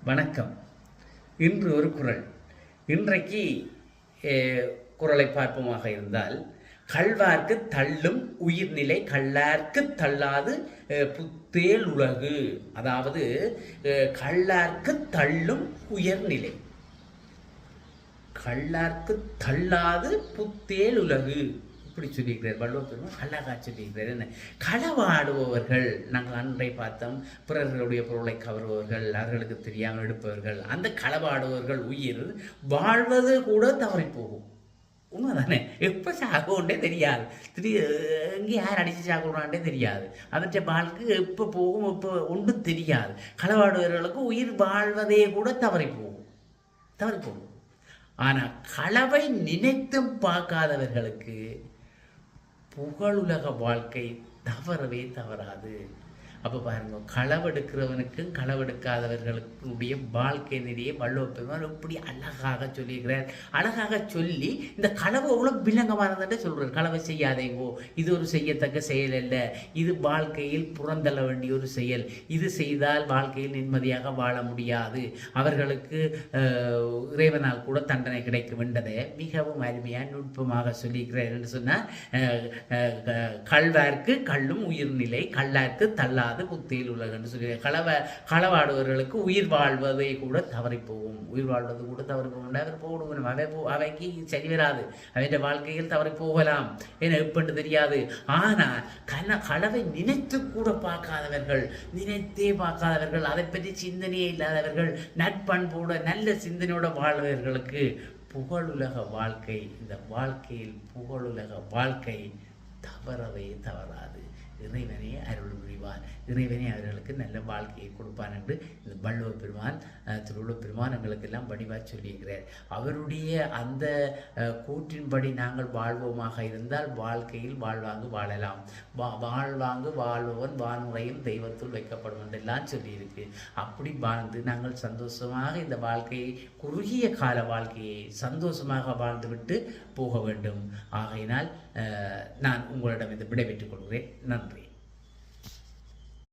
வணக்கம். இன்று ஒரு குறள். இன்றைக்கு குறளை பார்ப்போமாக இருந்தால், கள்வார்க்கு தள்ளும் உயிர்நிலை கள்ளார்க்கு தள்ளாது புத்தேல் உலகு. அதாவது கள்ளார்க்கு தள்ளும் உயர்நிலை, கள்ளார்க்கு தள்ளாது புத்தேல் உலகு. இப்படி சொல்லியிருக்கிறார் வள்ளுவர் பெருமான். அழகா சொல்லியிருக்கிறார். என்ன களவாடுபவர்கள், நாங்கள் அன்றை பார்த்தோம், பிறர்களுடைய பொருளை கவருபவர்கள், அவர்களுக்கு தெரியாமல் எடுப்பவர்கள், அந்த களவாடுபவர்கள் உயிர் வாழ்வது கூட தவறி போகும். உண்மைதானே? எப்போ சாகுண்டே தெரியாது, எங்கே யார் அடித்து சாகுறான்டே தெரியாது, அவற்றை வாழ்க்கை எப்போ போகும் எப்போ ஒன்றும் தெரியாது. களவாடுபவர்களுக்கு உயிர் வாழ்வதே கூட தவறி போகும். ஆனால் களவை நினைத்தும் பார்க்காதவர்களுக்கு புகழுலக வாழ்க்கை தவறவே தவறாது. அப்போ பாருங்க, களவெடுக்கிறவனுக்கும் களவெடுக்காதவர்களுடைய வாழ்க்கை நிறைய வள்ளுவர் பெருமான் இப்படி அழகாக சொல்லியிருக்கிறார். அழகாக சொல்லி இந்த களவை எவ்வளோ வில்லங்கமானதுன்னு சொல்கிறார். களவை செய்யாதேங்கோ, இது ஒரு செய்யத்தக்க செயல் அல்ல, இது வாழ்க்கையில் புறந்தள்ள வேண்டிய ஒரு செயல், இது செய்தால் வாழ்க்கையில் நிம்மதியாக வாழ முடியாது, அவர்களுக்கு இறைவனால் கூட தண்டனை கிடைக்கும் என்றதை மிகவும் அருமையாக நுட்பமாக சொல்லியிருக்கிறார். என்று சொன்னால், கள்வார்க்கு கள்ளும் உயிர்நிலை கள்ளார்க்கு தள்ளாது புத்தியில் உலகன்னு சொல்லி, களவாடுவர்களுக்கு உயிர் வாழ்வதை கூட தவறி போகும். உயிர் வாழ்வது கூட தவறி போகும். அவர் போடுவோம், அவைக்கு சரி வராது, அவருடைய வாழ்க்கையில் தவறி போகலாம், என எப்பன்னு தெரியாது. ஆனால் களவை நினைத்து கூட பார்க்காதவர்கள், அதை பற்றி சிந்தனையே இல்லாதவர்கள், நட்பண்போட நல்ல சிந்தனையோட வாழ்வர்களுக்கு புகழுலக வாழ்க்கை, இந்த வாழ்க்கையில் புகழுலக வாழ்க்கை தவறவே தவறாது. இறைவனே அருள் புரிவார், இறைவனே அவர்களுக்கு நல்ல வாழ்க்கையை கொடுப்பான் என்று இந்த வள்ளுவர் பெருமான், திருவள்ளுவர் பெருமான் எங்களுக்கெல்லாம் வடிவாக சொல்லியிருக்கிறார். அவருடைய அந்த கூற்றின்படி நாங்கள் வாழ்வோமாக இருந்தால் வாழ்க்கையில் வாழ்வாங்கு வாழலாம். வாழ்வாங்கு வாழ்பவன் வானுரையில் தெய்வத்துள் வைக்கப்படும் என்றெல்லாம் சொல்லியிருக்கு. அப்படி வாழ்ந்து நாங்கள் சந்தோஷமாக இந்த வாழ்க்கையை, குறுகிய கால வாழ்க்கையை சந்தோஷமாக வாழ்ந்துவிட்டு போக வேண்டும். ஆகையினால் நான் உங்களிடம் இந்த விடைபெற்றுக் கொள்கிறேன். நன்றி.